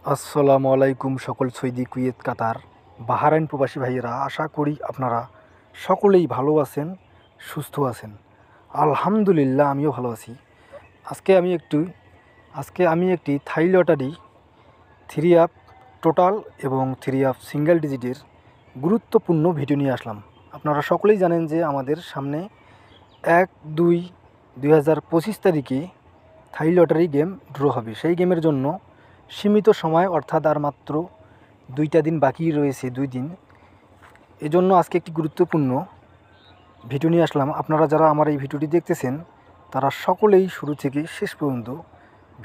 আসসালামু আলাইকুম সকল সৌদি, কুয়েত, কাতার, বাহরাইন প্রবাসী ভাইয়েরা, আশা করি আপনারা সকলেই ভালো আছেন, সুস্থ আছেন। আলহামদুলিল্লাহ আমিও ভালো আছি। আজকে আমি একটি থাই লটারি 3 আপ টোটাল এবং 3 আপ সিঙ্গেল ডিজিটের গুরুত্বপূর্ণ ভিডিও নিয়ে আসলাম। আপনারা সকলেই জানেন যে আমাদের সামনে 1/2/2025 তারিখে থাই লটারি গেম ড্র হবে। সেই গেমের জন্য সীমিত সময়, অর্থাৎ আর মাত্র 2টা দিন বাকি রয়েছে, 2 দিন। এজন্য আজকে একটি গুরুত্বপূর্ণ ভিডিও নিয়ে আসলাম। আপনারা যারা আমার এই ভিডিওটি দেখতেছেন তারা সকলেই শুরু থেকে শেষ পর্যন্ত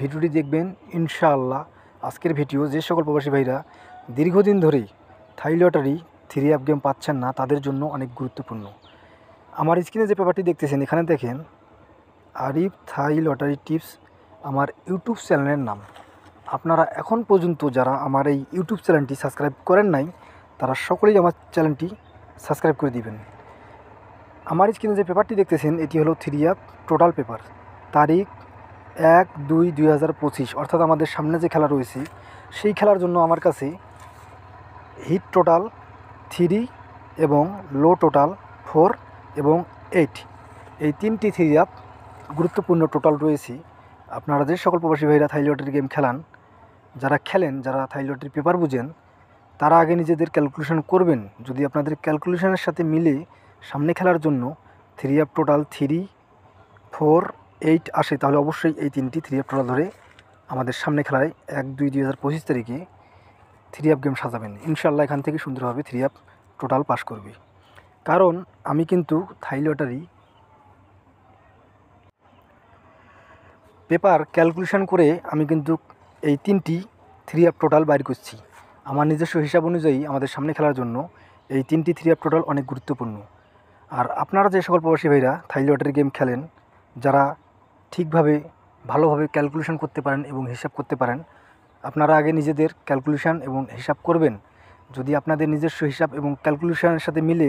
ভিডিওটি দেখবেন ইনশাআল্লাহ। আজকের ভিডিও যে সকল প্রবাসী ভাইরা দীর্ঘদিন ধরে থাই লটারি 3 আপ গেম পাচ্ছেন না, তাদের জন্য অনেক গুরুত্বপূর্ণ। আমার স্ক্রিনে যে পেপারটি দেখতেছেন, এখানে দেখেন আরিফ থাই লটারি টিপস আমার ইউটিউব চ্যানেলের নাম। আপনারা এখন পর্যন্ত যারা আমার এই ইউটিউব চ্যানেলটি সাবস্ক্রাইব করেন নাই, তারা সকলেই আমার চ্যানেলটি সাবস্ক্রাইব করে দিবেন। আমার স্ক্রিনে যে পেপারটি দেখতেছেন এটি হলো 3 আপ টোটাল পেপার। তারিখ 1/2/2025, অর্থাৎ আমাদের সামনে যে খেলা রয়েছে সেই খেলার জন্য আমার কাছে হিট টোটাল 3 এবং লো টোটাল 4 এবং 8, এই 3টি 3 আপ গুরুত্বপূর্ণ টোটাল রয়েছে। আপনারা যে সকল প্রবাসী ভাইরা থাই লটারি গেম যারা খেলেন, যারা থাই লটারি পেপার বুঝেন, তারা আগে নিজেদের ক্যালকুলেশন করবেন। যদি আপনাদের ক্যালকুলেশনের সাথে মিলে সামনে খেলার জন্য 3 আপ টোটাল 3, 4, 8 আসে, তাহলে অবশ্যই এই 3টি 3 আপ টোটাল ধরে আমাদের সামনে খেলায় 1/2/2025 তারিখে 3 আপ গেম সাজাবেন। ইনশাআল্লাহ এখান থেকে সুন্দরভাবে 3 আপ টোটাল পাস করবে। কারণ আমি কিন্তু থাই লটারি পেপার ক্যালকুলেশন করে আমি কিন্তু এই 3টি 3 আপ টোটাল বাইর করছি। আমার নিজস্ব হিসাব অনুযায়ী আমাদের সামনে খেলার জন্য এই 3টি 3 আপ টোটাল অনেক গুরুত্বপূর্ণ। আর আপনারা যে সকল প্রবাসী ভাইরা থাই লটারি গেম খেলেন, যারা ঠিকভাবে ভালোভাবে ক্যালকুলেশন করতে পারেন এবং হিসাব করতে পারেন, আপনারা আগে নিজেদের ক্যালকুলেশন এবং হিসাব করবেন। যদি আপনাদের নিজস্ব হিসাব এবং ক্যালকুলেশনের সাথে মিলে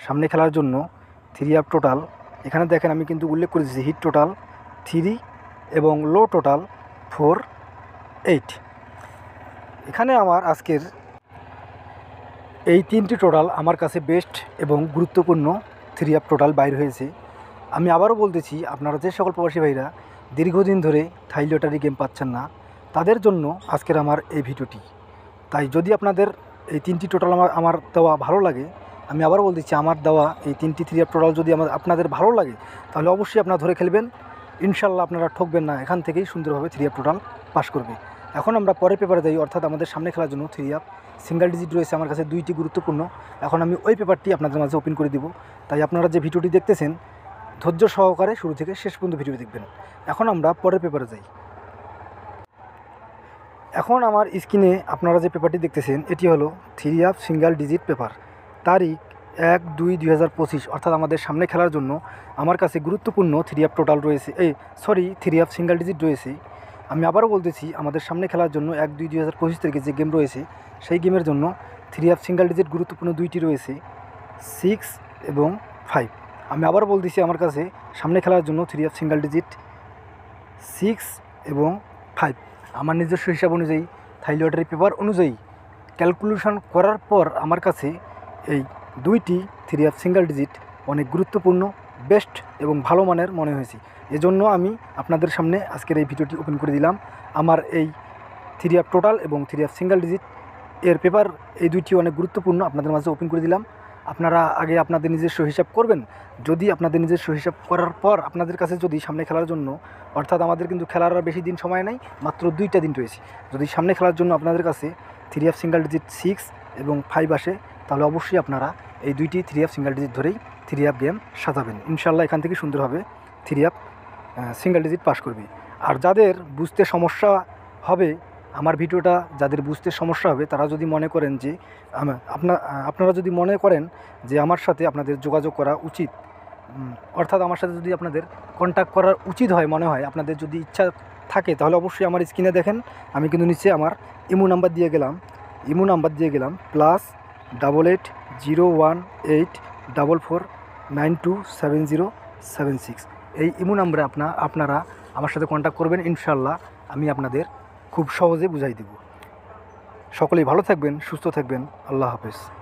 সামনে খেলার জন্য 3 আপ টোটাল, এখানে দেখেন আমি কিন্তু উল্লেখ করেছি হিট টোটাল 3 এবং লো টোটাল 4, 8। এখানে আমার আজকের এই 3টি টোটাল আমার কাছে বেস্ট এবং গুরুত্বপূর্ণ 3 আপ টোটাল বাইর হয়েছে। আমি আবারও বলতেছি, আপনারা যে সকল প্রবাসী ভাইরা দীর্ঘদিন ধরে থাই লটারি গেম পাচ্ছেন না, তাদের জন্য আজকের আমার এই ভিডিওটি। তাই যদি আপনাদের এই 3টি টোটাল আমার দেওয়া ভালো লাগে, আমি আবারও বলতেছি, আমার দেওয়া এই 3টি 3 আপ টোটাল যদি আপনাদের ভালো লাগে, তাহলে অবশ্যই আপনারা ধরে খেলবেন। ইনশাল্লাহ আপনারা ঠকবেন না, এখান থেকেই সুন্দরভাবে 3 আপ টোটাল পাস করবে। এখন আমরা পরের পেপারে যাই, অর্থাৎ আমাদের সামনে খেলার জন্য 3 আপ সিঙ্গেল ডিজিট রয়েছে আমার কাছে 2টি গুরুত্বপূর্ণ। এখন আমি ওই পেপারটি আপনাদের মাঝে ওপেন করে দিব। তাই আপনারা যে ভিডিওটি দেখতেছেন ধৈর্য সহকারে শুরু থেকে শেষ পর্যন্ত ভিডিও দেখবেন। এখন আমরা পরের পেপারে যাই। এখন আমার স্ক্রিনে আপনারা যে পেপারটি দেখতেছেন এটি হলো 3 আপ সিঙ্গেল ডিজিট পেপার। তারিখ 1/2/2025, অর্থাৎ আমাদের সামনে খেলার জন্য আমার কাছে গুরুত্বপূর্ণ 3 আপ টোটাল রয়েছে, 3 আপ সিঙ্গেল ডিজিট রয়েছে। আমি আবারও বলতেছি, আমাদের সামনে খেলার জন্য 1/2/2025 তারিখে যে গেম রয়েছে সেই গেমের জন্য 3 আপ সিঙ্গেল ডিজিট গুরুত্বপূর্ণ 2টি রয়েছে, 6 এবং 5। আমি আবারও বলতেছি, আমার কাছে সামনে খেলার জন্য 3 আপ সিঙ্গেল ডিজিট 6 এবং 5। আমার নিজস্ব হিসাব অনুযায়ী থাই লটারি পেপার অনুযায়ী ক্যালকুলেশন করার পর আমার কাছে এই 2টি 3 আপ সিঙ্গেল ডিজিট অনেক গুরুত্বপূর্ণ, বেস্ট এবং ভালো মানের মনে হয়েছে। এজন্য আমি আপনাদের সামনে আজকের এই ভিডিওটি ওপেন করে দিলাম। আমার এই 3 আপ টোটাল এবং 3 আপ সিঙ্গেল ডিজিট এর পেপার, এই 2টি অনেক গুরুত্বপূর্ণ, আপনাদের মাঝে ওপেন করে দিলাম। আপনারা আগে আপনাদের নিজস্ব হিসাব করবেন। যদি আপনাদের নিজস্ব হিসাব করার পর আপনাদের কাছে যদি সামনে খেলার জন্য, অর্থাৎ আমাদের কিন্তু খেলার আর বেশি দিন সময় নেই, মাত্র 2টা দিন রয়েছে, যদি সামনে খেলার জন্য আপনাদের কাছে 3 আপ সিঙ্গেল ডিজিট 6 এবং 5 আসে, তাহলে অবশ্যই আপনারা এই 2টি 3 আপ সিঙ্গেল ডিজিট ধরেই 3 আপ গেম সাজাবেন। ইনশাল্লাহ এখান থেকে সুন্দরভাবে 3 আপ সিঙ্গেল ডিজিট পাস করবে। আর যাদের বুঝতে সমস্যা হবে, আমার ভিডিওটা যাদের বুঝতে সমস্যা হবে, তারা যদি মনে করেন যে আপনারা যদি মনে করেন যে আমার সাথে আপনাদের যোগাযোগ করা উচিত, অর্থাৎ আমার সাথে যদি আপনাদের কন্ট্যাক্ট করার উচিত হয়, মনে হয় আপনাদের যদি ইচ্ছা থাকে, তাহলে অবশ্যই আমার স্ক্রিনে দেখেন আমি কিন্তু নিচে আমার ইমো নাম্বার দিয়ে গেলাম +88844927076। এই ইমো নাম্বারে আপনারা আমার সাথে কন্ট্যাক্ট করবেন। ইনশাল্লাহ আমি আপনাদের খুব সহজে বুঝাই দেব। সকলেই ভালো থাকবেন, সুস্থ থাকবেন। আল্লাহ হাফেজ।